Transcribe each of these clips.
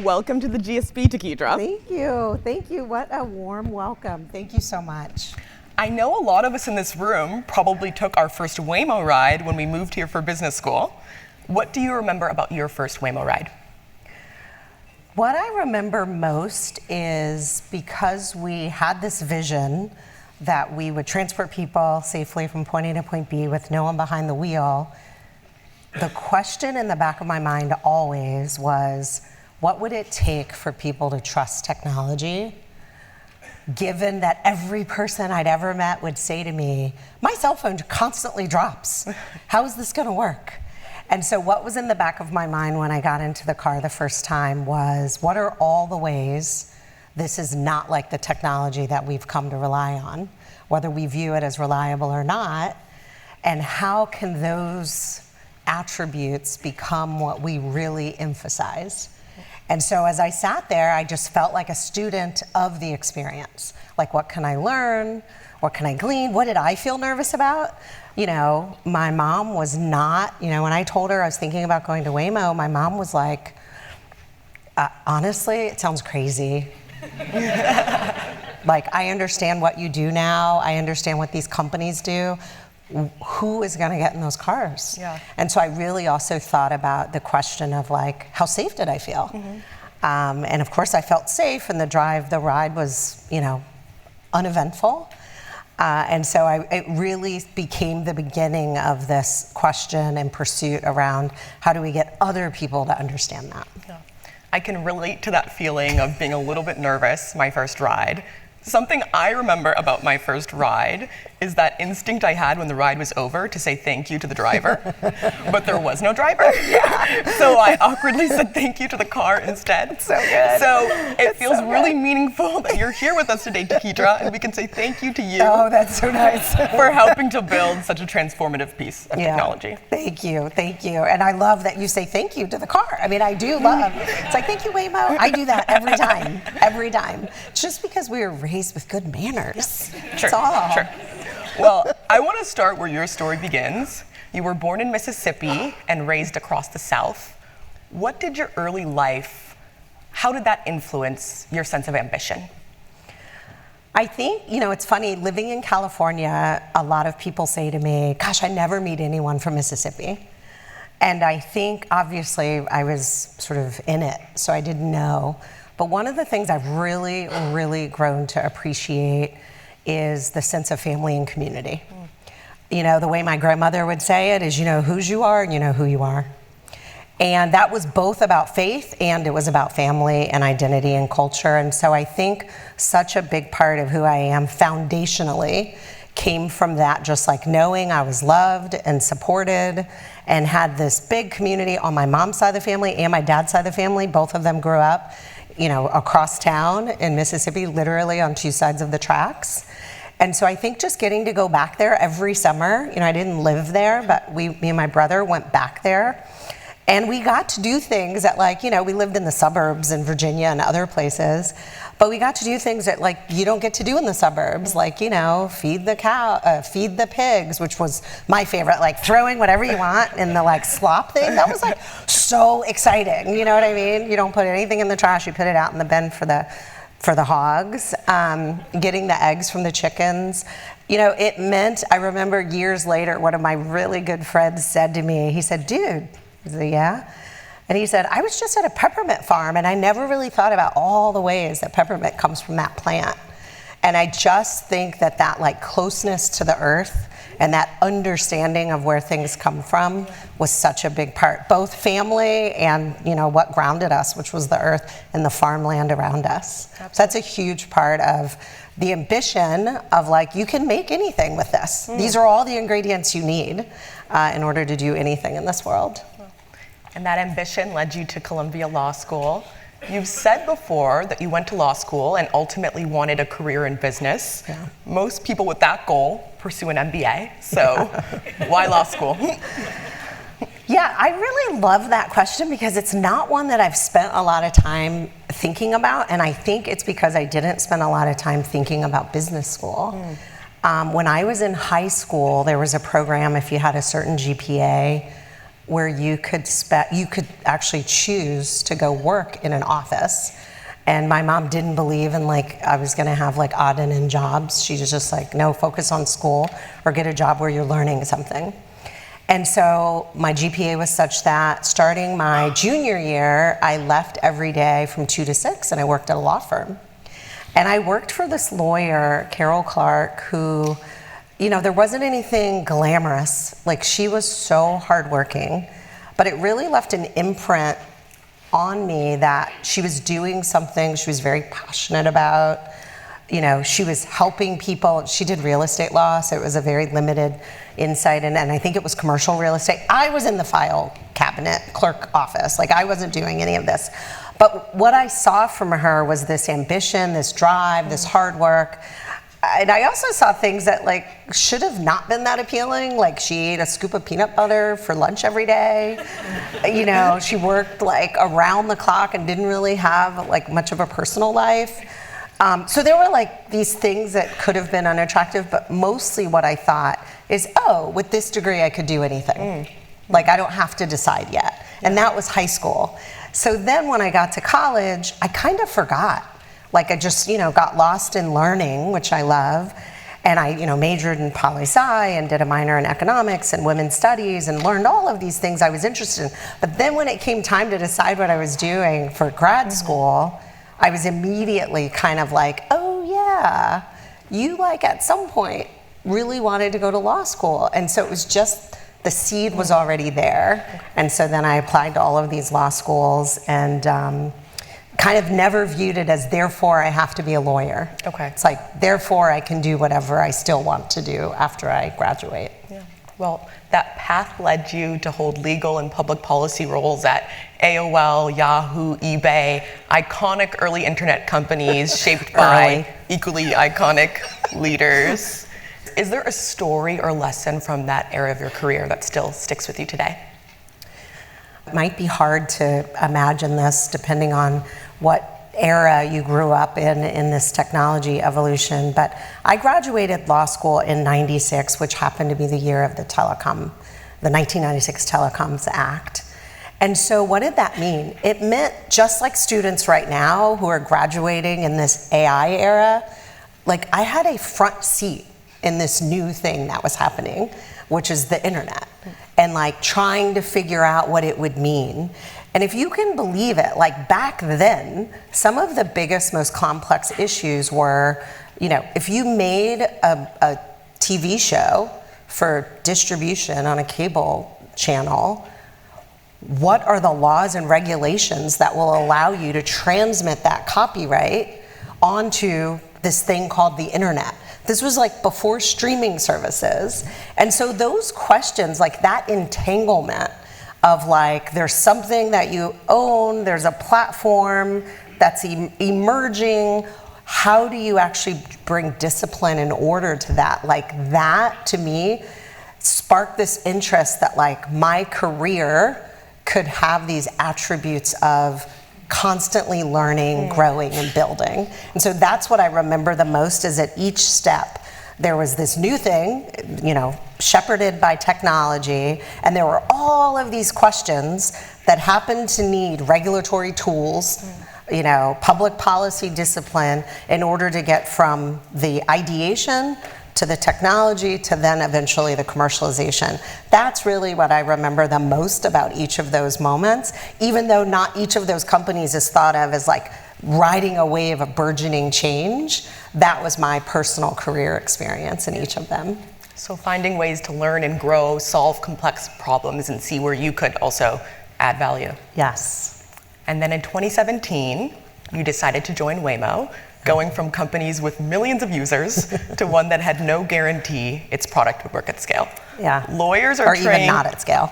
Welcome to the GSB, Tekedra. Thank you. Thank you. What a warm welcome. Thank you so much. I know a lot of us in this room probably took our first Waymo ride when we moved here for business school. What do you remember about your first Waymo ride? What I remember most is because we had this vision that we would transport people safely from point A to point B with no one behind the wheel. The question in the back of my mind always was, what would it take for people to trust technology? Given that every person I'd ever met would say to me, my cell phone constantly drops. How is this gonna work? And so what was in the back of my mind when I got into the car the first time was, what are all the ways this is not like the technology that we've come to rely on, whether we view it as reliable or not, and how can those attributes become what we really emphasize? And so as I sat there, I just felt like a student of the experience. Like, what can I learn? What can I glean? What did I feel nervous about? You know, my mom was not, when I told her I was thinking about going to Waymo, my mom was like, honestly, it sounds crazy. Like, I understand what you do now. I understand what these companies do. Who is going to get in those cars? Yeah. And so I really also thought about the question of, like, how safe did I feel? Mm-hmm. And of course I felt safe, and the ride was, uneventful. And so it really became the beginning of this question and pursuit around how do we get other people to understand that? Yeah. I can relate to that feeling of being a little bit nervous my first ride. Something I remember about my first ride is that instinct I had when the ride was over to say thank you to the driver, but there was no driver. So I awkwardly said thank you to the car instead. So good. So it feels really meaningful that you're here with us today, Tekedra, and we can say thank you to you. Oh, that's so nice. For helping to build such a transformative piece of technology. Thank you, thank you. And I love that you say thank you to the car. I mean, I do love, it's like, thank you, Waymo. I do that every time. It's just because we were raised with good manners. Sure, That's all. sure. Well, I want to start where your story begins. You were born in Mississippi and raised across the South. What did your early life, how did that influence your sense of ambition? I think, it's funny, living in California, a lot of people say to me, gosh, I never meet anyone from Mississippi. And I think, obviously, I was sort of in it, so I didn't know. But one of the things I've really, really grown to appreciate is the sense of family and community. The way my grandmother would say it is, you know whose you are and you know who you are. And that was both about faith and it was about family and identity and culture. And so I think such a big part of who I am foundationally came from that, just like knowing I was loved and supported and had this big community on my mom's side of the family and my dad's side of the family. Both of them grew up across town in Mississippi, literally on two sides of the tracks. And so I think just getting to go back there every summer, I didn't live there, but me and my brother went back there. And we got to do things that we lived in the suburbs in Virginia and other places, but we got to do things that you don't get to do in the suburbs, feed the pigs, which was my favorite, throwing whatever you want in the slop thing. That was so exciting, you know what I mean? You don't put anything in the trash, you put it out in the bin for the hogs, getting the eggs from the chickens. It meant, I remember years later, one of my really good friends said to me, he said, dude, I said, yeah? And he said, I was just at a peppermint farm and I never really thought about all the ways that peppermint comes from that plant. And I just think that closeness to the earth and that understanding of where things come from was such a big part, both family and what grounded us, which was the earth and the farmland around us. Absolutely. So that's a huge part of the ambition of you can make anything with this. These are all the ingredients you need in order to do anything in this world. And that ambition led you to Columbia Law School. You've said before that you went to law school and ultimately wanted a career in business. Yeah. Most people with that goal pursue an MBA, so why law school? Yeah, I really love that question because it's not one that I've spent a lot of time thinking about, and I think it's because I didn't spend a lot of time thinking about business school. When I was in high school, there was a program, if you had a certain GPA, where you could actually choose to go work in an office. And my mom didn't believe in like I was gonna have like odd and end jobs. She was just like, no, focus on school or get a job where you're learning something. And so my GPA was such that starting my junior year, I left every day from 2 to 6 and I worked at a law firm. And I worked for this lawyer, Carol Clark, who, you know, there wasn't anything glamorous. Like, she was so hardworking, but it really left an imprint on me that she was doing something she was very passionate about. You know, she was helping people. She did real estate law, so it was a very limited insight, and I think it was commercial real estate. I was in the file cabinet clerk office. Like, I wasn't doing any of this. But what I saw from her was this ambition, this drive, this hard work. And I also saw things that like should have not been that appealing. Like, she ate a scoop of peanut butter for lunch every day. You know, she worked like around the clock and didn't really have like much of a personal life. So there were like these things that could have been unattractive, but mostly what I thought is, oh, with this degree I could do anything. Like, I don't have to decide yet. And that was high school. So then when I got to college, I kind of forgot. Like, I just, you know, got lost in learning, which I love. And I, you know, majored in poli-sci and did a minor in economics and women's studies and learned all of these things I was interested in. But then when it came time to decide what I was doing for grad school, I was immediately kind of like, oh yeah, you like at some point really wanted to go to law school. And so it was just, the seed was already there. And so then I applied to all of these law schools and kind of never viewed it as, therefore I have to be a lawyer. Okay. It's like, therefore I can do whatever I still want to do after I graduate. Yeah. Well, that path led you to hold legal and public policy roles at AOL, Yahoo, eBay, iconic early internet companies shaped by equally iconic leaders. Is there a story or lesson from that era of your career that still sticks with you today? It might be hard to imagine this depending on what era you grew up in this technology evolution, but I graduated law school in '96, which happened to be the year of the 1996 Telecoms Act. And so what did that mean? It meant, just like students right now who are graduating in this AI era, like, I had a front seat in this new thing that was happening, which is the internet, and like trying to figure out what it would mean. And if you can believe it, like back then, some of the biggest, most complex issues were, you know, if you made a TV show for distribution on a cable channel, what are the laws and regulations that will allow you to transmit that copyright onto this thing called the internet? This was like before streaming services. And so those questions, like that entanglement of like, there's something that you own, there's a platform that's emerging, how do you actually bring discipline and order to that? Like, that to me sparked this interest that like my career could have these attributes of constantly learning, growing, and building. And so that's what I remember the most, is at each step there was this new thing, you know, shepherded by technology, and there were all of these questions that happened to need regulatory tools, you know, public policy discipline, in order to get from the ideation to the technology to then eventually the commercialization. That's really what I remember the most about each of those moments, even though not each of those companies is thought of as like riding a wave of burgeoning change. That was my personal career experience in each of them. So finding ways to learn and grow, solve complex problems, and see where you could also add value. Yes. And then in 2017, you decided to join Waymo, going from companies with millions of users to one that had no guarantee its product would work at scale. Yeah. Lawyers are trained, or even not at scale.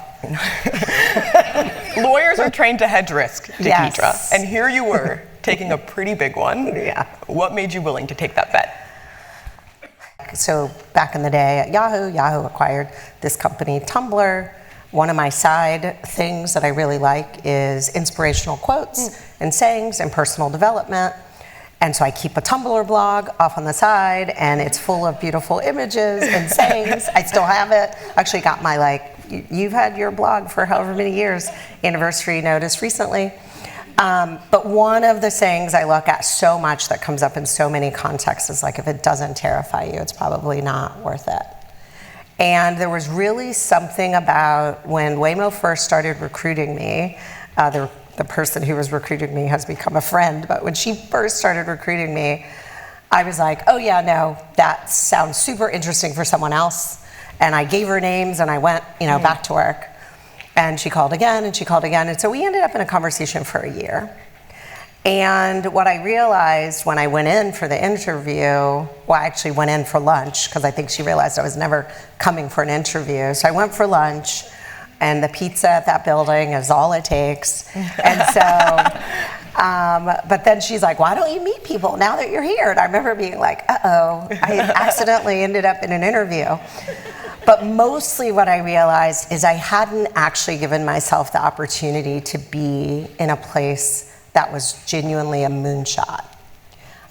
Lawyers are trained to hedge risk, Tekedra. Yes. And here you were, taking a pretty big one. Yeah. What made you willing to take that bet? So back in the day at Yahoo acquired this company, Tumblr. One of my side things that I really like is inspirational quotes and sayings and personal development. And so I keep a Tumblr blog off on the side, and it's full of beautiful images and sayings. I still have it. Actually got my like you've had your blog for however many years, anniversary notice recently. But one of the sayings I look at so much that comes up in so many contexts is like, if it doesn't terrify you, it's probably not worth it. And there was really something about when Waymo first started recruiting me, the person who was recruiting me has become a friend, but when she first started recruiting me, I was like, oh yeah, no, that sounds super interesting for someone else. And I gave her names and I went, back to work. And she called again and she called again. And so we ended up in a conversation for a year. And what I realized when I went in for the interview, well, I actually went in for lunch because I think she realized I was never coming for an interview. So I went for lunch, and the pizza at that building is all it takes. And so, but then she's like, why don't you meet people now that you're here? And I remember being like, uh-oh, I accidentally ended up in an interview. But mostly what I realized is I hadn't actually given myself the opportunity to be in a place that was genuinely a moonshot.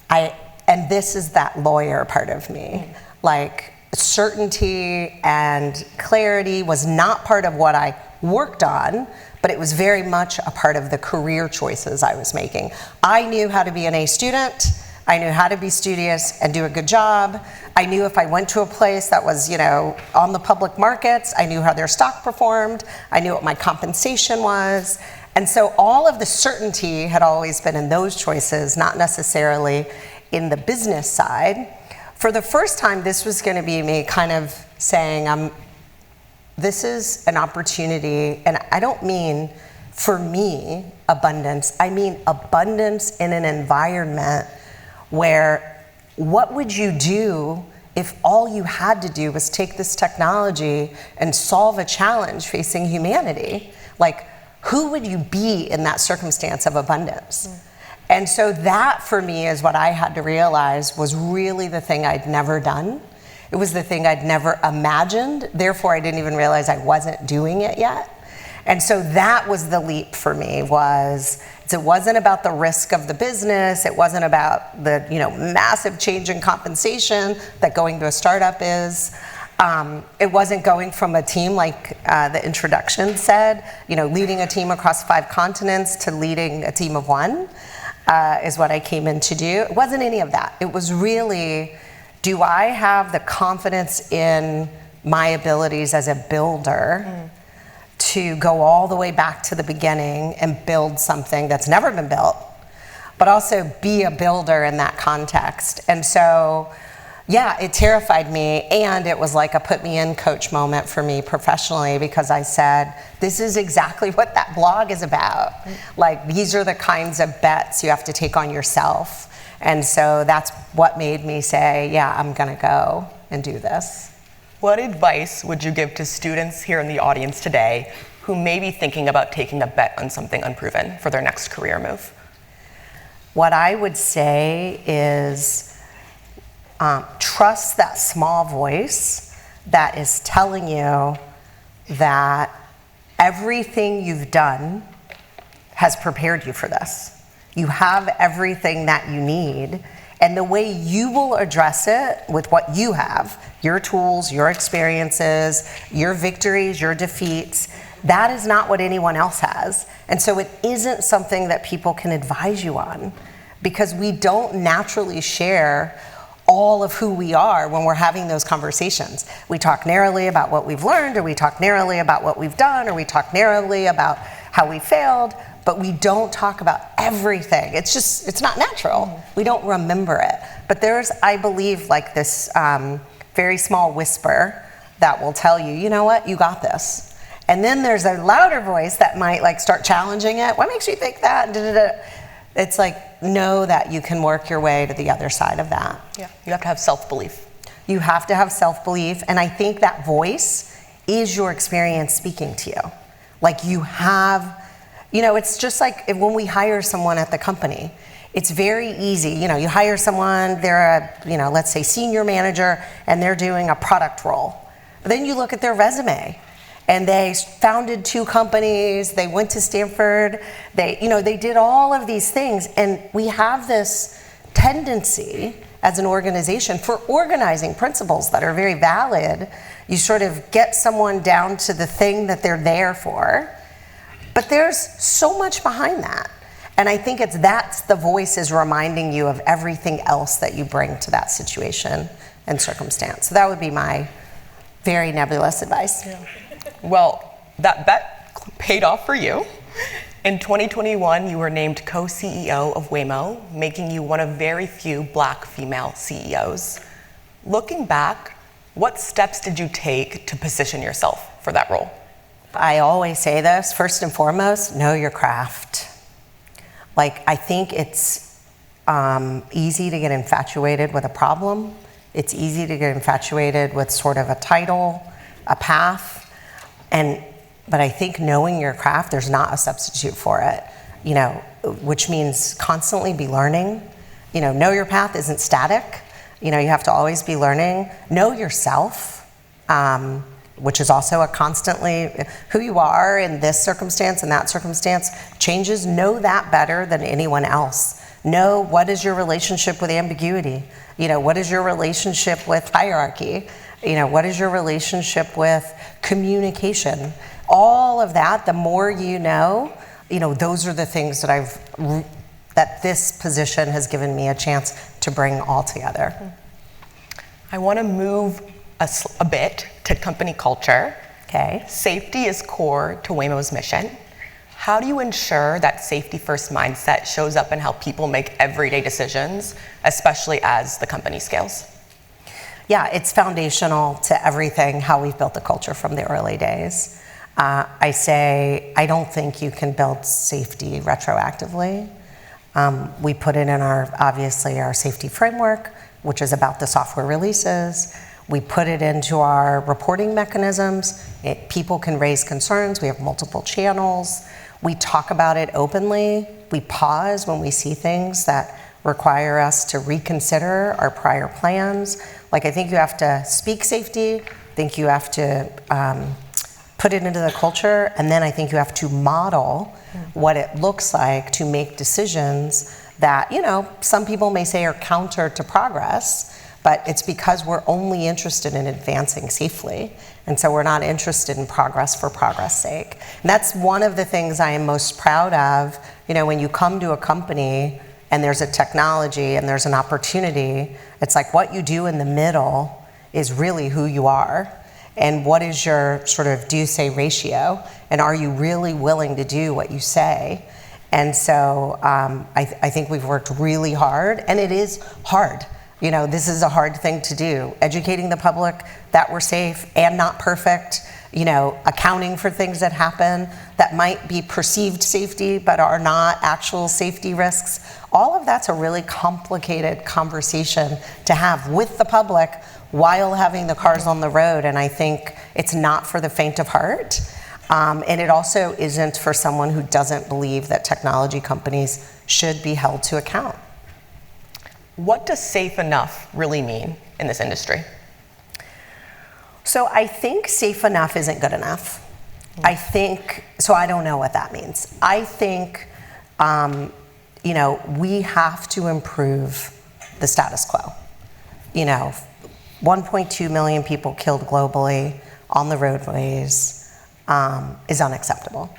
And this is that lawyer part of me. Like, certainty and clarity was not part of what I worked on, but it was very much a part of the career choices I was making. I knew how to be an A student. I knew how to be studious and do a good job. I knew if I went to a place that was, on the public markets, I knew how their stock performed. I knew what my compensation was. And so all of the certainty had always been in those choices, not necessarily in the business side. For the first time, this was going to be me kind of saying, this is an opportunity, and I don't mean, for me, abundance. I mean abundance in an environment where what would you do if all you had to do was take this technology and solve a challenge facing humanity? Like, who would you be in that circumstance of abundance? And so that, for me, is what I had to realize was really the thing I'd never done. It was the thing I'd never imagined. Therefore, I didn't even realize I wasn't doing it yet. And so that was the leap for me, it wasn't about the risk of the business. It wasn't about the massive change in compensation that going to a startup is. It wasn't going from a team like the introduction said, leading a team across 5 continents to leading a team of 1 is what I came in to do. It wasn't any of that. It was really, do I have the confidence in my abilities as a builder to go all the way back to the beginning and build something that's never been built, but also be a builder in that context. And so, yeah, it terrified me, and it was like a put me in coach moment for me professionally, because I said, this is exactly what that blog is about. Like, these are the kinds of bets you have to take on yourself. And so that's what made me say, yeah, I'm gonna go and do this. What advice would you give to students here in the audience today who may be thinking about taking a bet on something unproven for their next career move? What I would say is, trust that small voice that is telling you that everything you've done has prepared you for this. You have everything that you need, and the way you will address it with what you have, your tools, your experiences, your victories, your defeats, that is not what anyone else has. And so it isn't something that people can advise you on, because we don't naturally share all of who we are when we're having those conversations. We talk narrowly about what we've learned, or we talk narrowly about what we've done, or we talk narrowly about how we failed, but we don't talk about everything. It's not natural. We don't remember it. But there's, I believe, like this very small whisper that will tell you, you know what, you got this. And then there's a louder voice that might like start challenging it. What makes you think that? It's like, know that you can work your way to the other side of that. Yeah, you have to have self-belief. You have to have self-belief, and I think that voice is your experience speaking to you. Like, you have, it's just like when we hire someone at the company, it's very easy. You hire someone, they're a, let's say senior manager, and they're doing a product role. But then you look at their resume, and they founded 2 companies, they went to Stanford, they did all of these things. And we have this tendency as an organization for organizing principles that are very valid. You sort of get someone down to the thing that they're there for. But there's so much behind that. And I think that's the voice is reminding you of everything else that you bring to that situation and circumstance. So that would be my very nebulous advice. Yeah. Well, that bet paid off for you. In 2021, you were named co-CEO of Waymo, making you one of very few Black female CEOs. Looking back, what steps did you take to position yourself for that role? I always say this, first and foremost, know your craft. Like, I think it's easy to get infatuated with a problem. It's easy to get infatuated with sort of a title, a path, but I think knowing your craft, there's not a substitute for it, which means constantly be learning. Know your path isn't static. You have to always be learning. Know yourself, which is also a constantly, who you are in this circumstance and that circumstance changes. Know that better than anyone else. Know what is your relationship with ambiguity. What is your relationship with hierarchy? What is your relationship with communication? All of that, the more you know, those are the things that this position has given me a chance to bring all together. I want to move a bit to company culture. Okay. Safety is core to Waymo's mission. How do you ensure that safety-first mindset shows up in how people make everyday decisions, especially as the company scales? Yeah, it's foundational to everything, how we've built the culture from the early days. I say, I don't think you can build safety retroactively. We put it in obviously our safety framework, which is about the software releases. We put it into our reporting mechanisms. People can raise concerns. We have multiple channels. We talk about it openly. We pause when we see things that require us to reconsider our prior plans. Like, I think you have to speak safety. I think you have to put it into the culture. And then I think you have to model what it looks like to make decisions that, some people may say are counter to progress, but it's because we're only interested in advancing safely. And so we're not interested in progress for progress' sake. And that's one of the things I am most proud of. When you come to a company and there's a technology and there's an opportunity, it's like what you do in the middle is really who you are. And what is your sort of do-say ratio? And are you really willing to do what you say? And so I think we've worked really hard, and it is hard. This is a hard thing to do. Educating the public that we're safe and not perfect, accounting for things that happen that might be perceived safety but are not actual safety risks. All of that's a really complicated conversation to have with the public while having the cars on the road. And I think it's not for the faint of heart. And it also isn't for someone who doesn't believe that technology companies should be held to account. What does safe enough really mean in this industry? So I think safe enough isn't good enough. I don't know what that means. I think, we have to improve the status quo. 1.2 million people killed globally on the roadways is unacceptable.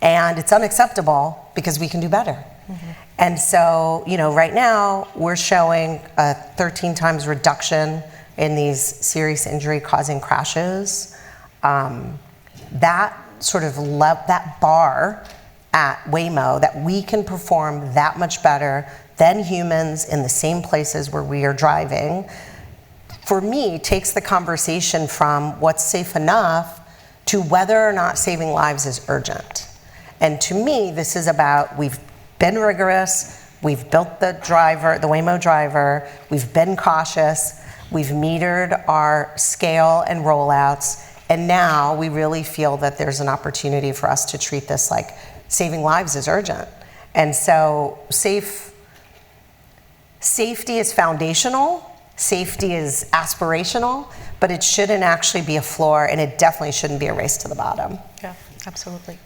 And it's unacceptable because we can do better. Mm-hmm. And so, right now we're showing a 13 times reduction in these serious injury causing crashes. That sort of that bar at Waymo, that we can perform that much better than humans in the same places where we are driving, for me, takes the conversation from what's safe enough to whether or not saving lives is urgent. And to me, this is about, we've been rigorous, we've built the Waymo driver, we've been cautious, we've metered our scale and rollouts, and now we really feel that there's an opportunity for us to treat this like saving lives is urgent. And so safety is foundational, safety is aspirational, but it shouldn't actually be a floor, and it definitely shouldn't be a race to the bottom. Yeah, absolutely.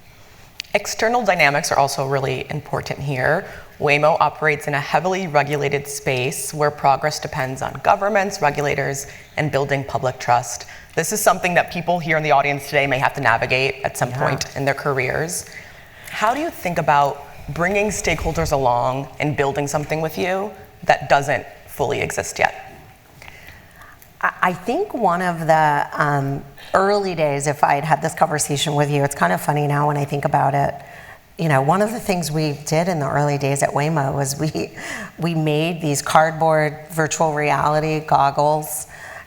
External dynamics are also really important here. Waymo operates in a heavily regulated space where progress depends on governments, regulators, and building public trust. This is something that people here in the audience today may have to navigate at some point in their careers. How do you think about bringing stakeholders along and building something with you that doesn't fully exist yet? I think one of the early days, if I had had this conversation with you, it's kind of funny now when I think about it. You know, one of the things we did in the early days at Waymo was we made these cardboard virtual reality goggles,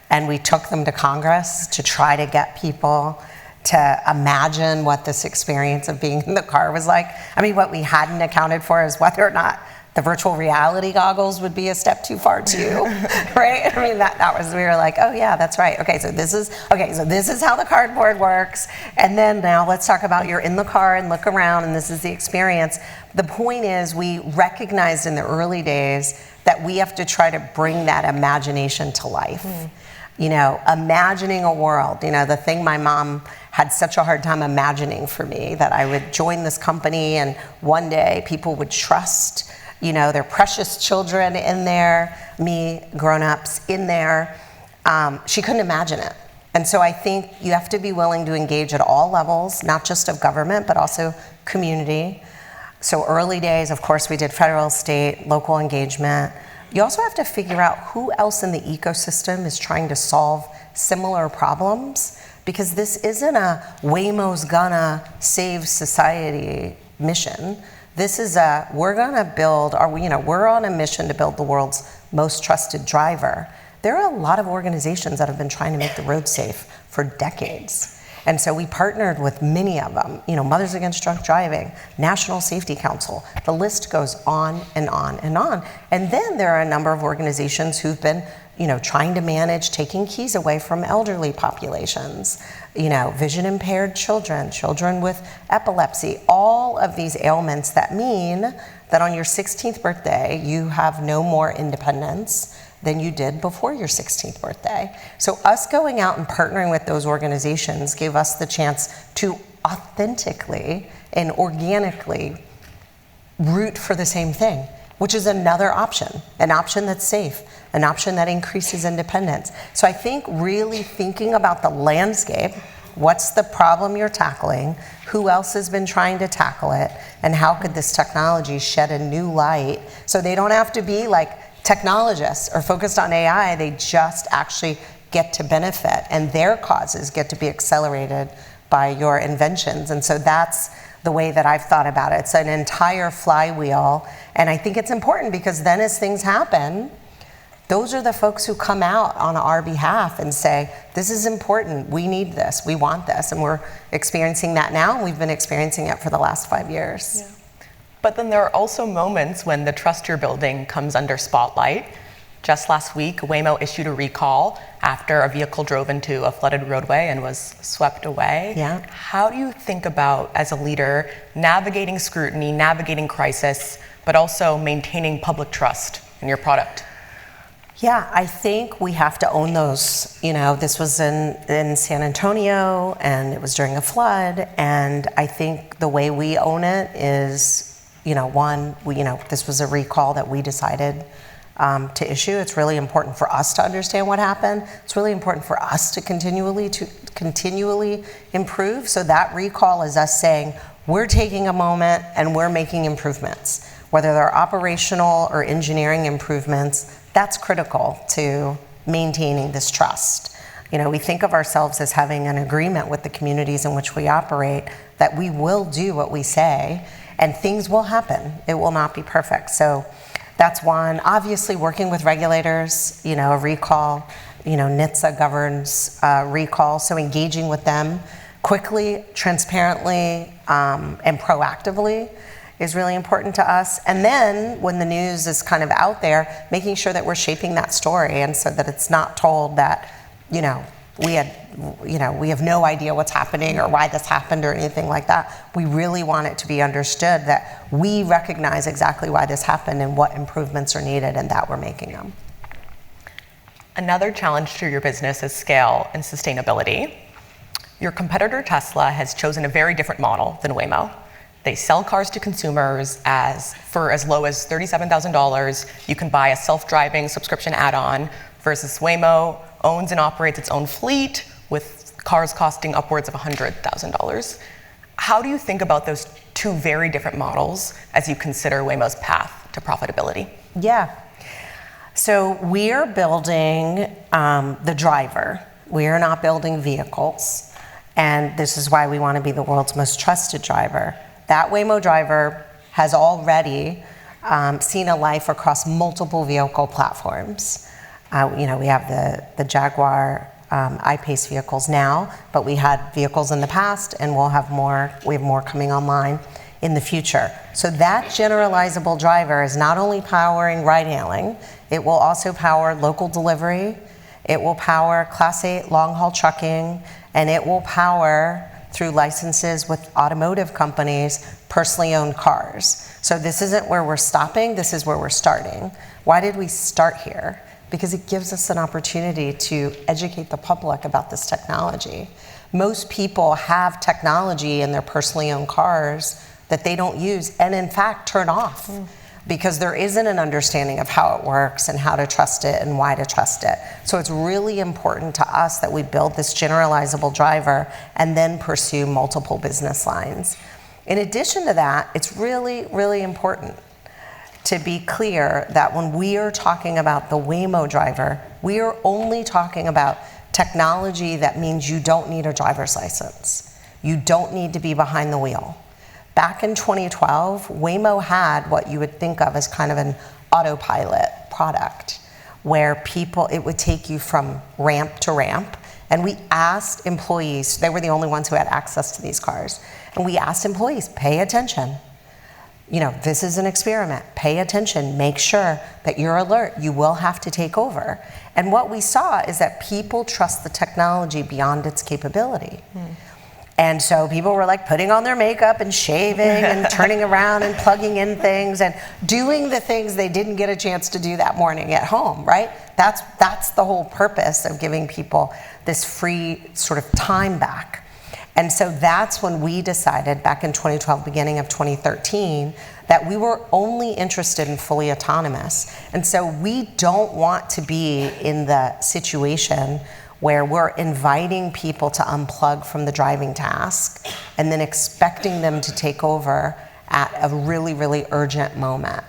and we took them to Congress to try to get people to imagine what this experience of being in the car was like. I mean, what we hadn't accounted for is whether or not the virtual reality goggles would be a step too far too, right? I mean, that was, we were like, oh yeah, that's right. Okay, so this is how the cardboard works. And then now let's talk about you're in the car and look around and this is the experience. The point is we recognized in the early days that we have to try to bring that imagination to life. You know, imagining a world, you know, the thing my mom had such a hard time imagining for me, that I would join this company and one day people would trust, you know, their precious children in there, me, grown-ups in there. She couldn't imagine it. And so I think you have to be willing to engage at all levels, not just of government, but also community. So early days, of course, we did federal, state, local engagement. You also have to figure out who else in the ecosystem is trying to solve similar problems, because this isn't a Waymo's gonna save society mission. This is we're gonna build, we're on a mission to build the world's most trusted driver. There are a lot of organizations that have been trying to make the road safe for decades. And so we partnered with many of them, you know, Mothers Against Drunk Driving, National Safety Council, the list goes on and on and on. And then there are a number of organizations who've been, you know, trying to manage taking keys away from elderly populations, you know, vision impaired children, children with epilepsy, all of these ailments that mean that on your 16th birthday, you have no more independence than you did before your 16th birthday. So us going out and partnering with those organizations gave us the chance to authentically and organically root for the same thing, which is another option, an option that's safe, an option that increases independence. So I think really thinking about the landscape, what's the problem you're tackling, who else has been trying to tackle it, and how could this technology shed a new light so they don't have to be like technologists or focused on AI, they just actually get to benefit and their causes get to be accelerated by your inventions. And so that's the way that I've thought about it. It's an entire flywheel. And I think it's important because then as things happen, those are the folks who come out on our behalf and say, this is important, we need this, we want this. And we're experiencing that now, and we've been experiencing it for the last 5 years. Yeah. But then there are also moments when the trust you're building comes under spotlight. Just last week, Waymo issued a recall after a vehicle drove into a flooded roadway and was swept away. Yeah. How do you think about, as a leader, navigating scrutiny, navigating crisis, but also maintaining public trust in your product? Yeah, I think we have to own those. You know, this was in San Antonio and it was during a flood. And I think the way we own it is, you know, this was a recall that we decided to issue. It's really important for us to understand what happened. It's really important for us to continually improve. So that recall is us saying, we're taking a moment and we're making improvements. Whether they're operational or engineering improvements, that's critical to maintaining this trust. You know, we think of ourselves as having an agreement with the communities in which we operate that we will do what we say and things will happen. It will not be perfect. So that's one. Obviously working with regulators, you know, a recall, you know, NHTSA governs recall, so engaging with them quickly, transparently, and proactively is really important to us. And then when the news is kind of out there, making sure that we're shaping that story and so that it's not told that, you know, we have no idea what's happening or why this happened or anything like that. We really want it to be understood that we recognize exactly why this happened and what improvements are needed and that we're making them. Another challenge to your business is scale and sustainability. Your competitor Tesla has chosen a very different model than Waymo. They sell cars to consumers for as low as $37,000. You can buy a self-driving subscription add-on, versus Waymo owns and operates its own fleet with cars costing upwards of $100,000. How do you think about those two very different models as you consider Waymo's path to profitability? Yeah. So we are building the driver. We are not building vehicles. And this is why we want to be the world's most trusted driver. That Waymo driver has already seen a life across multiple vehicle platforms. We have the Jaguar I-Pace vehicles now, but we had vehicles in the past, and we'll have more. We have more coming online in the future. So that generalizable driver is not only powering ride-hailing, it will also power local delivery, it will power Class 8 long-haul trucking, and it will power, through licenses with automotive companies, personally owned cars. So this isn't where we're stopping, this is where we're starting. Why did we start here? Because it gives us an opportunity to educate the public about this technology. Most people have technology in their personally owned cars that they don't use, and in fact turn off, because there isn't an understanding of how it works and how to trust it and why to trust it. So it's really important to us that we build this generalizable driver and then pursue multiple business lines. In addition to that, it's really, really important to be clear that when we are talking about the Waymo driver, we are only talking about technology that means you don't need a driver's license. You don't need to be behind the wheel. Back in 2012, Waymo had what you would think of as kind of an autopilot product, where it would take you from ramp to ramp. And we asked employees, they were the only ones who had access to these cars, and we asked employees, pay attention. This is an experiment. Pay attention, make sure that you're alert. You will have to take over. And what we saw is that people trust the technology beyond its capability. And so people were like putting on their makeup and shaving and turning around and plugging in things and doing the things they didn't get a chance to do that morning at home, right? That's the whole purpose of giving people this free sort of time back. And so that's when we decided back in 2012, beginning of 2013, that we were only interested in fully autonomous. And so we don't want to be in the situation where we're inviting people to unplug from the driving task and then expecting them to take over at a really, really urgent moment.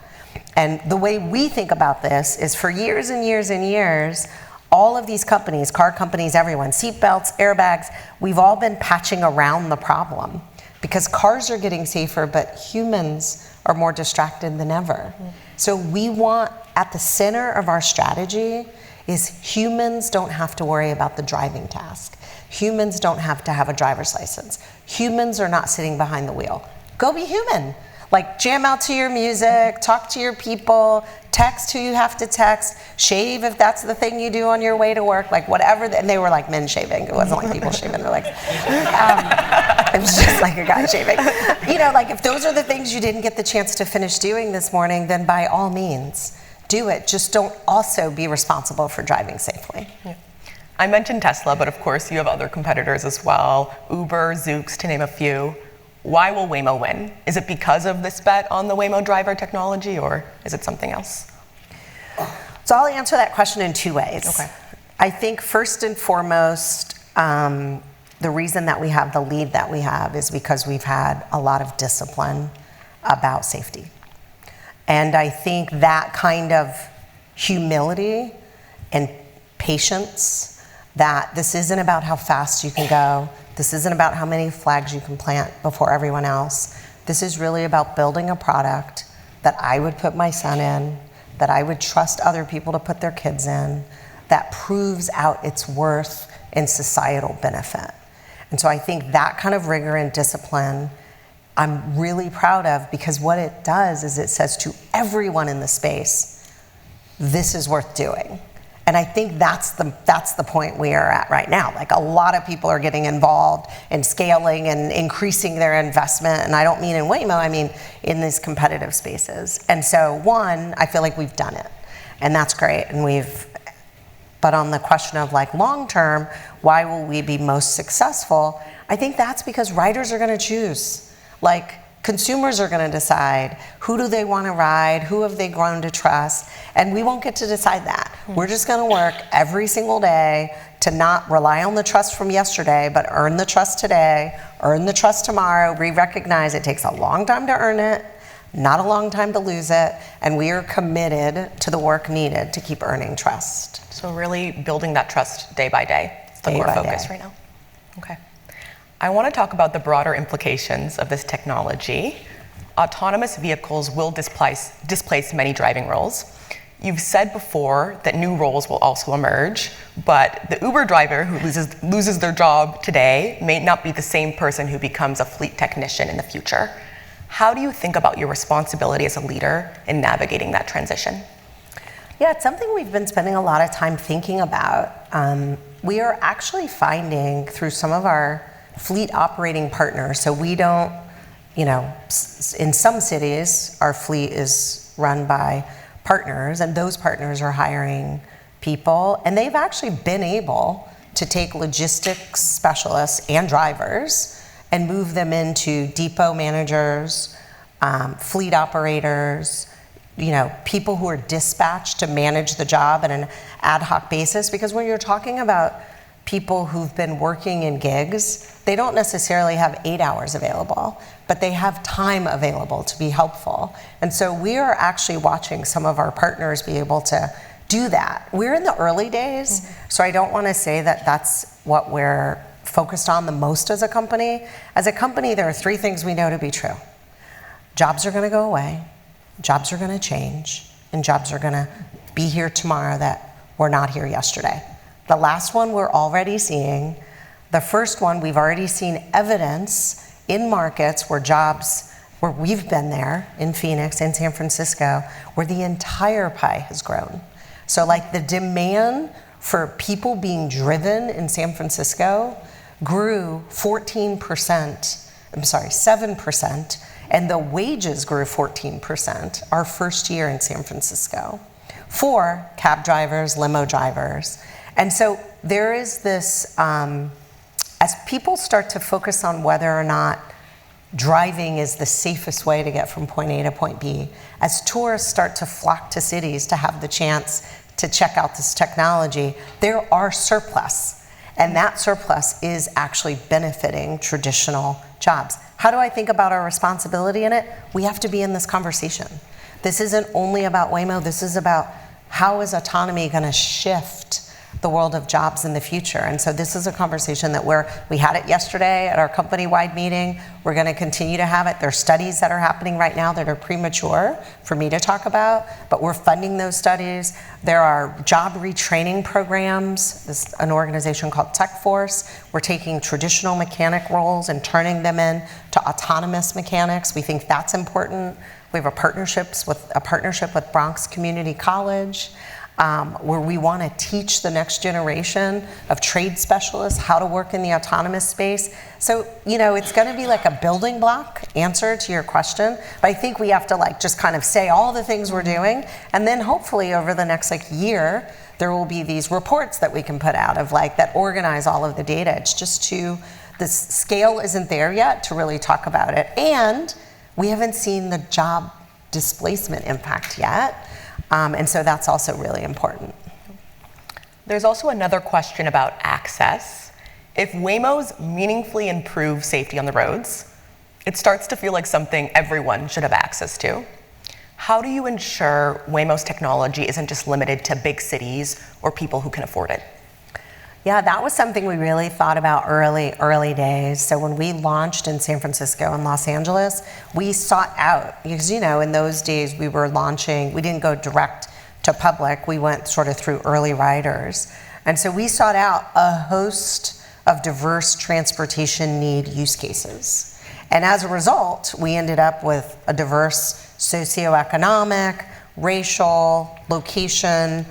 And the way we think about this is, for years and years and years, all of these companies, car companies, everyone, seatbelts, airbags, we've all been patching around the problem because cars are getting safer, but humans are more distracted than ever. So we want, at the center of our strategy, is humans don't have to worry about the driving task. Humans don't have to have a driver's license. Humans are not sitting behind the wheel. Go be human. Like, jam out to your music, talk to your people, text who you have to text, shave if that's the thing you do on your way to work, like whatever. And they were like men shaving. It wasn't like people shaving. They're like, it was just like a guy shaving. Like, if those are the things you didn't get the chance to finish doing this morning, then by all means, do it. Just don't also be responsible for driving safely. Yeah. I mentioned Tesla, but of course you have other competitors as well, Uber, Zoox, to name a few. Why will Waymo win? Is it because of this bet on the Waymo driver technology, or is it something else? So I'll answer that question in two ways. Okay. I think first and foremost, the reason that we have the lead that we have is because we've had a lot of discipline about safety. And I think that kind of humility and patience, that this isn't about how fast you can go, this isn't about how many flags you can plant before everyone else. This is really about building a product that I would put my son in, that I would trust other people to put their kids in, that proves out its worth and societal benefit. And so I think that kind of rigor and discipline I'm really proud of, because what it does is it says to everyone in the space, this is worth doing. And I think that's the point we are at right now. Like, a lot of people are getting involved in scaling and increasing their investment. And I don't mean in Waymo, I mean in these competitive spaces. And so, one, I feel like we've done it, and that's great. And but on the question of like long term, why will we be most successful? I think that's because riders are going to choose. Like, Consumers are going to decide who do they want to ride, who have they grown to trust, and we won't get to decide that. We're just going to work every single day to not rely on the trust from yesterday, but earn the trust today, earn the trust tomorrow. We recognize it takes a long time to earn it, not a long time to lose it, and we are committed to the work needed to keep earning trust. So really building that trust day by day. It's the core focus right now. Okay. I want to talk about the broader implications of this technology. Autonomous vehicles will displace many driving roles. You've said before that new roles will also emerge, but the Uber driver who loses their job today may not be the same person who becomes a fleet technician in the future. How do you think about your responsibility as a leader in navigating that transition? Yeah, it's something we've been spending a lot of time thinking about. We are actually finding through some of our fleet operating partners, so we don't, in some cities, our fleet is run by partners, and those partners are hiring people, and they've actually been able to take logistics specialists and drivers and move them into depot managers, fleet operators, people who are dispatched to manage the job on an ad hoc basis. Because when you're talking about people who've been working in gigs, they don't necessarily have 8 hours available, but they have time available to be helpful. And so we are actually watching some of our partners be able to do that. We're in the early days, so I don't want to say that that's what we're focused on the most as a company. As a company, there are 3 things we know to be true. Jobs are going to go away, jobs are going to change, and jobs are going to be here tomorrow that were not here yesterday. The last one we're already seeing. The first one, we've already seen evidence in markets where we've been there, in Phoenix, in San Francisco, where the entire pie has grown. So like the demand for people being driven in San Francisco grew 7%, and the wages grew 14% our first year in San Francisco for cab drivers, limo drivers. And so there is this, as people start to focus on whether or not driving is the safest way to get from point A to point B, as tourists start to flock to cities to have the chance to check out this technology, there are surplus. And that surplus is actually benefiting traditional jobs. How do I think about our responsibility in it? We have to be in this conversation. This isn't only about Waymo, this is about how is autonomy going to shift the world of jobs in the future. And so this is a conversation that we had it yesterday at our company-wide meeting. We're going to continue to have it. There are studies that are happening right now that are premature for me to talk about, but we're funding those studies. There are job retraining programs. There's an organization called TechForce. We're taking traditional mechanic roles and turning them into autonomous mechanics. We think that's important. We have a partnership with Bronx Community College, where we want to teach the next generation of trade specialists how to work in the autonomous space. So, it's going to be like a building block answer to your question, but I think we have to just kind of say all the things we're doing, and then hopefully over the next year, there will be these reports that we can put out of that organize all of the data. It's just the scale isn't there yet to really talk about it, and we haven't seen the job displacement impact yet. And so that's also really important. There's also another question about access. If Waymos meaningfully improve safety on the roads, it starts to feel like something everyone should have access to. How do you ensure Waymo's technology isn't just limited to big cities or people who can afford it? Yeah, that was something we really thought about early days. So when we launched in San Francisco and Los Angeles, we sought out, because in those days we didn't go direct to public, we went sort of through early riders. And so we sought out a host of diverse transportation need use cases. And as a result, we ended up with a diverse socioeconomic, racial, location,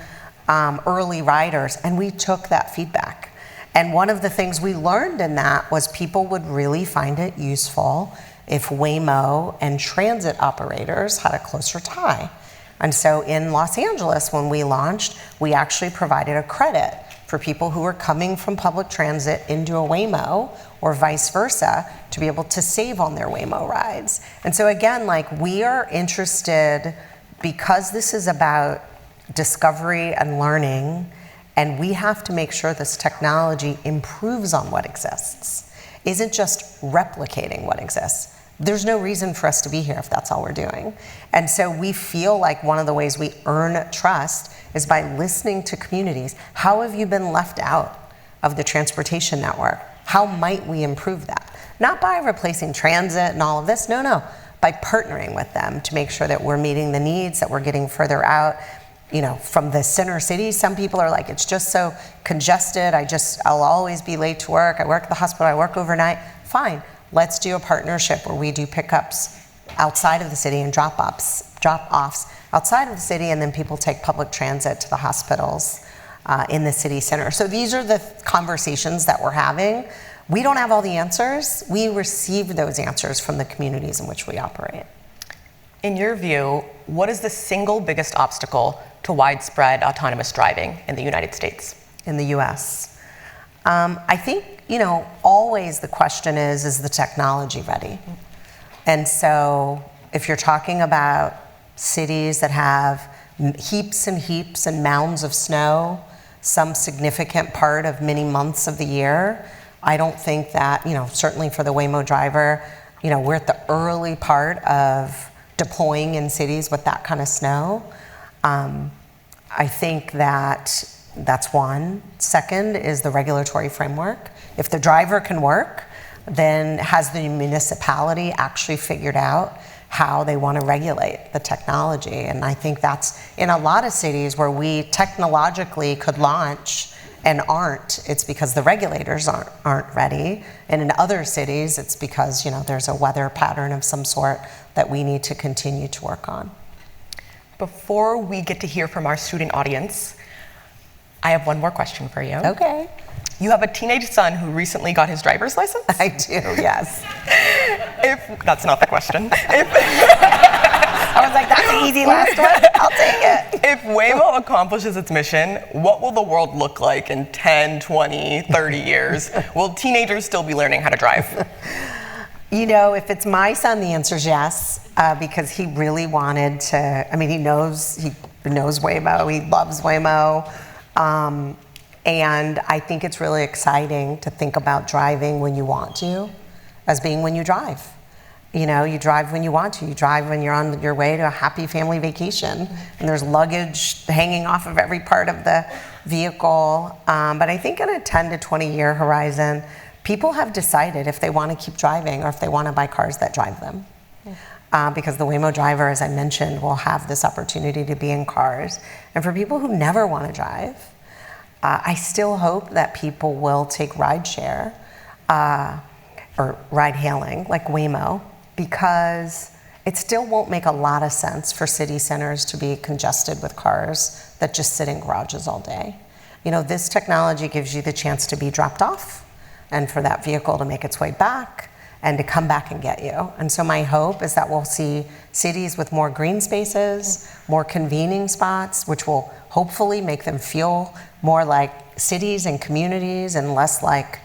early riders, and we took that feedback. And one of the things we learned in that was people would really find it useful if Waymo and transit operators had a closer tie. And so in Los Angeles, when we launched, we actually provided a credit for people who are coming from public transit into a Waymo or vice versa to be able to save on their Waymo rides. And so again, like, we are interested, because this is about discovery and learning, and we have to make sure this technology improves on what exists, isn't just replicating what exists. There's no reason for us to be here if that's all we're doing. And so we feel like one of the ways we earn trust is by listening to communities. How have you been left out of the transportation network? How might we improve that? Not by replacing transit and all of this, no, by partnering with them to make sure that we're meeting the needs, that we're getting further out. You know, from the center cities, some people are like, it's just so congested, I'll always be late to work, I work at the hospital, I work overnight. Fine. Let's do a partnership where we do pickups outside of the city and drop-offs outside of the city, and then people take public transit to the hospitals in the city center. So these are the conversations that we're having. We don't have all the answers. We receive those answers from the communities in which we operate. In your view, what is the single biggest obstacle to widespread autonomous driving in the United States? In the US? I think, always the question is the technology ready? And so if you're talking about cities that have heaps and heaps and mounds of snow, some significant part of many months of the year, I don't think that, certainly for the Waymo driver, we're at the early part of deploying in cities with that kind of snow. I think that's one. Second is the regulatory framework. If the driver can work, then has the municipality actually figured out how they want to regulate the technology? And I think that's in a lot of cities where we technologically could launch and aren't, it's because the regulators aren't ready. And in other cities, it's because there's a weather pattern of some sort that we need to continue to work on. Before we get to hear from our student audience, I have one more question for you. Okay. You have a teenage son who recently got his driver's license? I do, yes. That's not the question. I was like, that's an easy last one. I'll take it. If Waymo accomplishes its mission, what will the world look like in 10, 20, 30 years? Will teenagers still be learning how to drive? If it's my son, the answer is yes, because he really wanted to. He knows Waymo. He loves Waymo. And I think it's really exciting to think about driving when you want to, as being when you drive. You drive when you want to. You drive when you're on your way to a happy family vacation, and there's luggage hanging off of every part of the vehicle. But I think in a 10 to 20 year horizon, people have decided if they want to keep driving or if they want to buy cars that drive them. Because the Waymo driver, as I mentioned, will have this opportunity to be in cars. And for people who never want to drive, I still hope that people will take rideshare or ride hailing like Waymo, because it still won't make a lot of sense for city centers to be congested with cars that just sit in garages all day. This technology gives you the chance to be dropped off and for that vehicle to make its way back and to come back and get you. And so my hope is that we'll see cities with more green spaces, more convening spots, which will hopefully make them feel more like cities and communities and less like,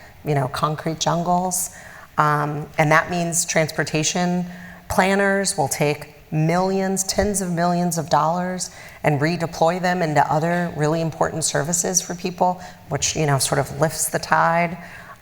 concrete jungles. And that means transportation planners will take millions, tens of millions of dollars and redeploy them into other really important services for people, which, sort of lifts the tide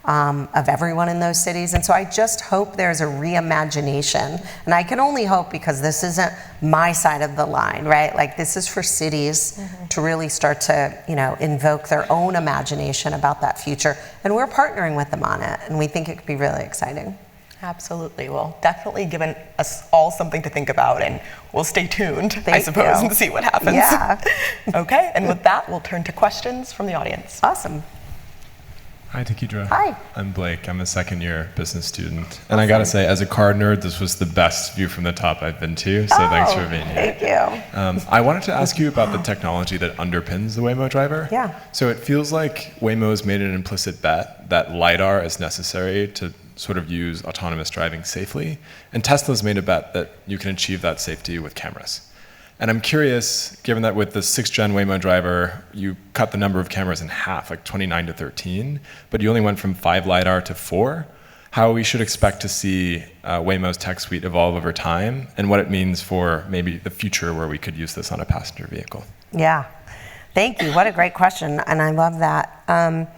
of everyone in those cities. And so I just hope there's a reimagination. And I can only hope, because this isn't my side of the line, right? Like, this is for cities to really start to, invoke their own imagination about that future. And we're partnering with them on it. And we think it could be really exciting. Absolutely. Well, definitely given us all something to think about, and we'll stay tuned, Thank you. and see what happens. Yeah. Okay, and with that, we'll turn to questions from the audience. Awesome. Hi, Tekedra. Hi. I'm Blake. I'm a second-year business student. And I gotta say, as a car nerd, this was the best view from the top I've been to, so thanks for being here. Thank you. I wanted to ask you about the technology that underpins the Waymo driver. Yeah. So it feels like Waymo's made an implicit bet that LiDAR is necessary to sort of use autonomous driving safely, and Tesla's made a bet that you can achieve that safety with cameras. And I'm curious, given that with the 6th gen Waymo driver, you cut the number of cameras in half, like 29 to 13, but you only went from 5 LiDAR to 4, how we should expect to see Waymo's tech suite evolve over time, and what it means for maybe the future where we could use this on a passenger vehicle. Yeah, thank you. What a great question, and I love that.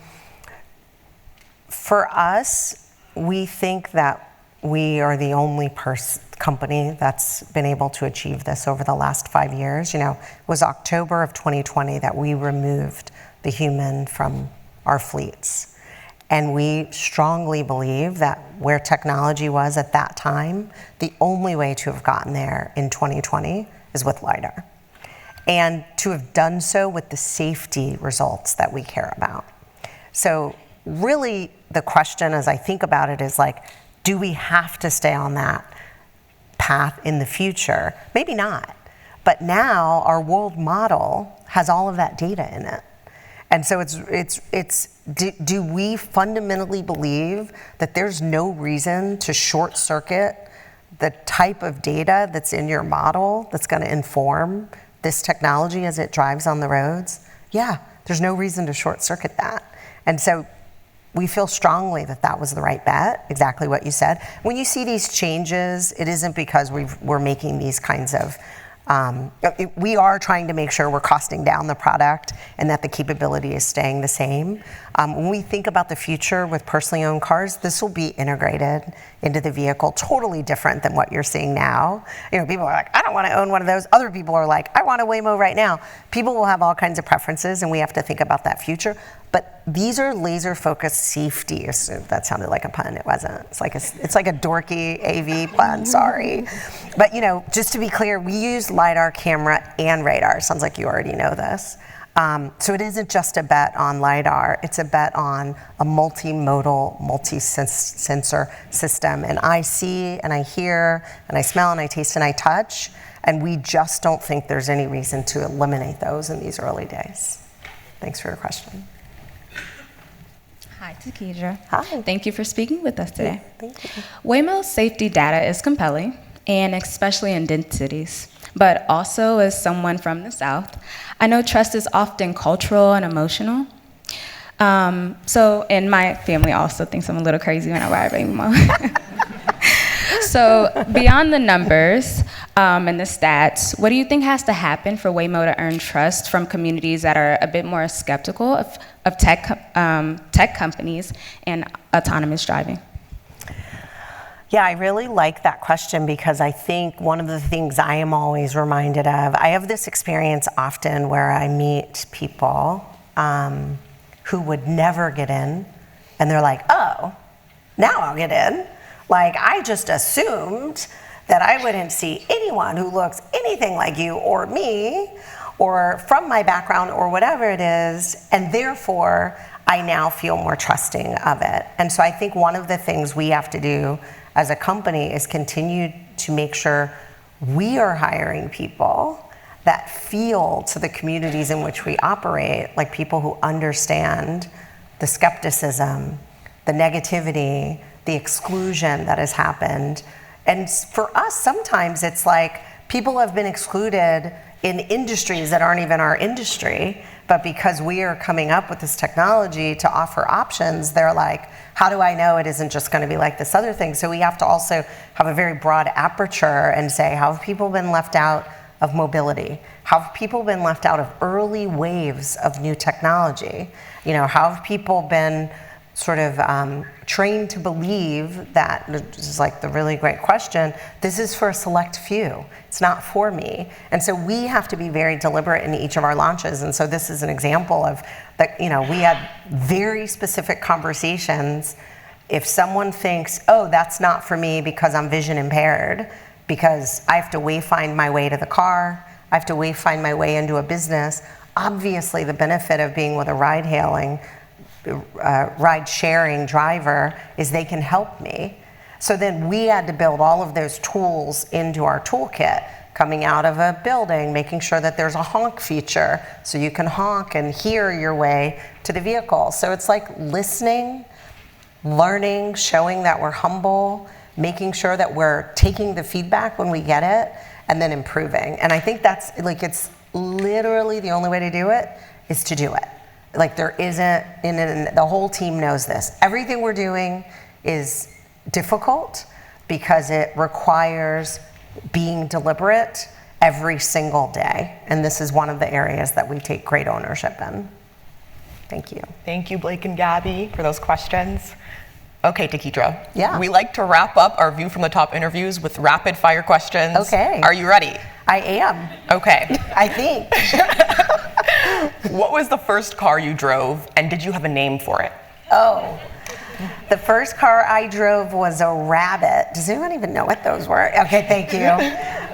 For us, we think that we are the only company that's been able to achieve this over the last 5 years. You know, it was October of 2020 that we removed the human from our fleets. And we strongly believe that where technology was at that time, the only way to have gotten there in 2020 is with LiDAR. And to have done so with the safety results that we care about. So really the question as I think about it is like, do we have to stay on that path in the future? Maybe not. But now our world model has all of that data in it. And so do we fundamentally believe that there's no reason to short circuit the type of data that's in your model that's going to inform this technology as it drives on the roads? Yeah, there's no reason to short circuit that. And so we feel strongly that that was the right bet, exactly what you said. When you see these changes, it isn't because we're making these kinds of, we are trying to make sure we're costing down the product and that the capability is staying the same. When we think about the future with personally owned cars, this will be integrated into the vehicle, totally different than what you're seeing now. You know, people are like, I don't want to own one of those. Other people are like, I want a Waymo right now. People will have all kinds of preferences, and we have to think about that future. But these are laser-focused safety. That sounded like a pun. It wasn't. It's like a dorky AV pun. Sorry, but you know, just to be clear, we use LiDAR, camera, and radar. Sounds like you already know this. So it isn't just a bet on LiDAR. It's a bet on a multimodal, multi-sensor system. And I see, and I hear, and I smell, and I taste, and I touch. And we just don't think there's any reason to eliminate those in these early days. Thanks for your question. Hi, Tekedra. Hi. Thank you for speaking with us today. Thank you. Waymo's safety data is compelling, and especially in dense cities. But also, as someone from the South, I know trust is often cultural and emotional. And my family also thinks I'm a little crazy when I ride Waymo. So beyond the numbers and the stats, what do you think has to happen for Waymo to earn trust from communities that are a bit more skeptical of tech companies and autonomous driving? Yeah, I really like that question because I think one of the things I am always reminded of, I have this experience often where I meet people who would never get in, and they're like, oh, now I'll get in. Like, I just assumed that I wouldn't see anyone who looks anything like you or me or from my background or whatever it is, and therefore I now feel more trusting of it. And so I think one of the things we have to do as a company is continue to make sure we are hiring people that feel to the communities in which we operate like people who understand the skepticism, the negativity, the exclusion that has happened. And for us, sometimes it's like people have been excluded in industries that aren't even our industry, but because we are coming up with this technology to offer options, they're like, how do I know it isn't just going to be like this other thing? So we have to also have a very broad aperture and say, how have people been left out of mobility? How have people been left out of early waves of new technology? You know, how have people been sort of trained to believe that, this is like the really great question, this is for a select few, it's not for me. And so we have to be very deliberate in each of our launches. And so this is an example of that, you know, we had very specific conversations. If someone thinks, oh, that's not for me because I'm vision impaired, because I have to wayfind my way to the car, I have to wayfind my way into a business, obviously the benefit of being with a ride-sharing driver is they can help me. So then we had to build all of those tools into our toolkit, coming out of a building, making sure that there's a honk feature so you can honk and hear your way to the vehicle. So it's like listening, learning, showing that we're humble, making sure that we're taking the feedback when we get it, and then improving. And I think that's like, it's literally the only way to do it is to do it. Like there isn't, and the whole team knows this. Everything we're doing is difficult because it requires being deliberate every single day. And this is one of the areas that we take great ownership in. Thank you. Thank you, Blake and Gabby, for those questions. Okay, Tekedra. Yeah. We like to wrap up our View from the Top interviews with rapid fire questions. Okay. Are you ready? I am. Okay. I think. What was the first car you drove, and did you have a name for it? Oh, the first car I drove was a Rabbit. Does anyone even know what those were? Okay, thank you.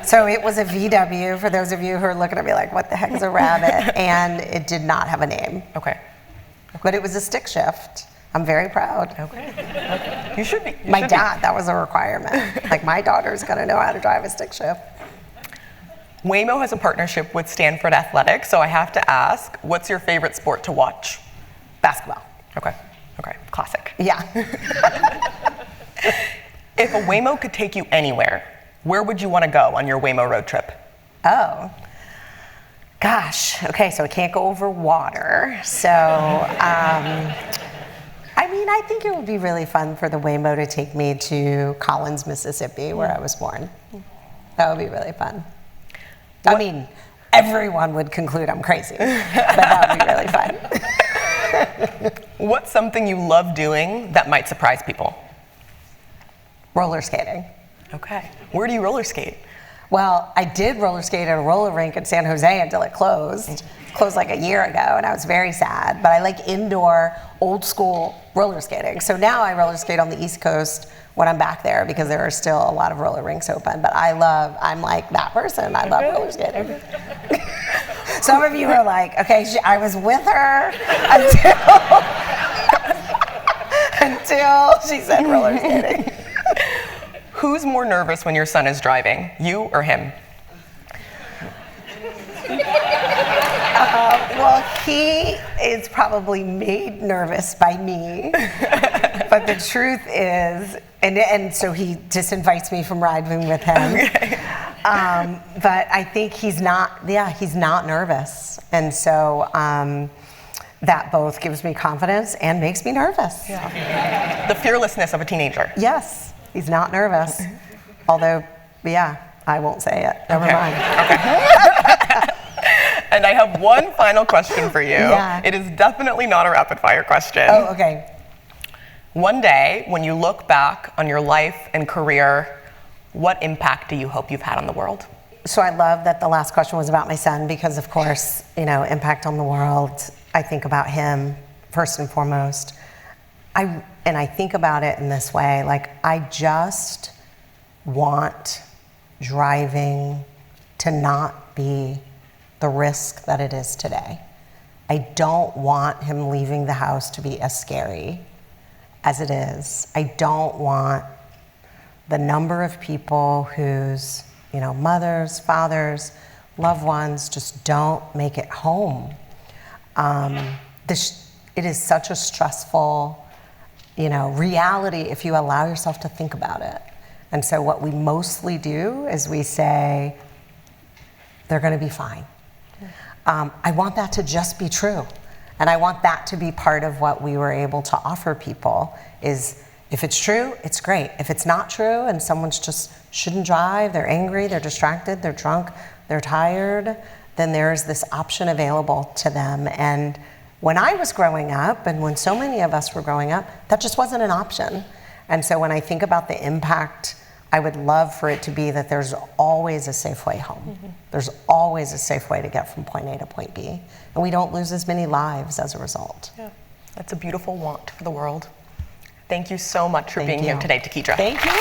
So it was a VW, for those of you who are looking at me like, what the heck is a Rabbit? And it did not have a name. Okay. But it was a stick shift. I'm very proud. Okay. You should be. My dad, that was a requirement. Like, my daughter's gonna know how to drive a stick shift. Waymo has a partnership with Stanford Athletics, so I have to ask, what's your favorite sport to watch? Basketball. Okay. Okay. Classic. Yeah. If a Waymo could take you anywhere, where would you want to go on your Waymo road trip? Oh. Gosh. Okay, so it can't go over water. So, I mean, I think it would be really fun for the Waymo to take me to Collins, Mississippi, where I was born. That would be really fun. I mean, everyone would conclude I'm crazy, but that would be really fun. What's something you love doing that might surprise people? Roller skating. Okay. Where do you roller skate? Well, I did roller skate at a roller rink in San Jose until it closed. It closed like a year ago, and I was very sad. But I like indoor, old school roller skating. So now I roller skate on the East Coast when I'm back there because there are still a lot of roller rinks open. But I'm like that person. I love roller skating. Some of you are like, okay, I was with her until she said roller skating. Who's more nervous when your son is driving, you or him? Well, he is probably made nervous by me. But the truth is, and so he just invites me from riding with him. Okay. But I think he's not nervous. And so that both gives me confidence and makes me nervous. Yeah. The fearlessness of a teenager. Yes, he's not nervous. Although, yeah, I won't say it. Never mind. Okay. And I have one final question for you. Yeah. It is definitely not a rapid fire question. Oh, okay. One day, when you look back on your life and career, what impact do you hope you've had on the world? So I love that the last question was about my son because, of course, impact on the world. I think about him first and foremost. And I think about it in this way, like I just want driving to not be the risk that it is today. I don't want him leaving the house to be as scary as it is. I don't want the number of people whose, mothers, fathers, loved ones just don't make it home. It is such a stressful, reality if you allow yourself to think about it. And so what we mostly do is we say, they're gonna be fine. I want that to just be true. And I want that to be part of what we were able to offer people is, if it's true, it's great. If it's not true and someone's just shouldn't drive, they're angry, they're distracted, they're drunk, they're tired, then there's this option available to them. And when I was growing up, and when so many of us were growing up, that just wasn't an option. And so when I think about the impact, I would love for it to be that there's always a safe way home. Mm-hmm. There's always a safe way to get from point A to point B. And we don't lose as many lives as a result. Yeah, that's a beautiful want for the world. Thank you so much for being here today, Tekedra. Thank you.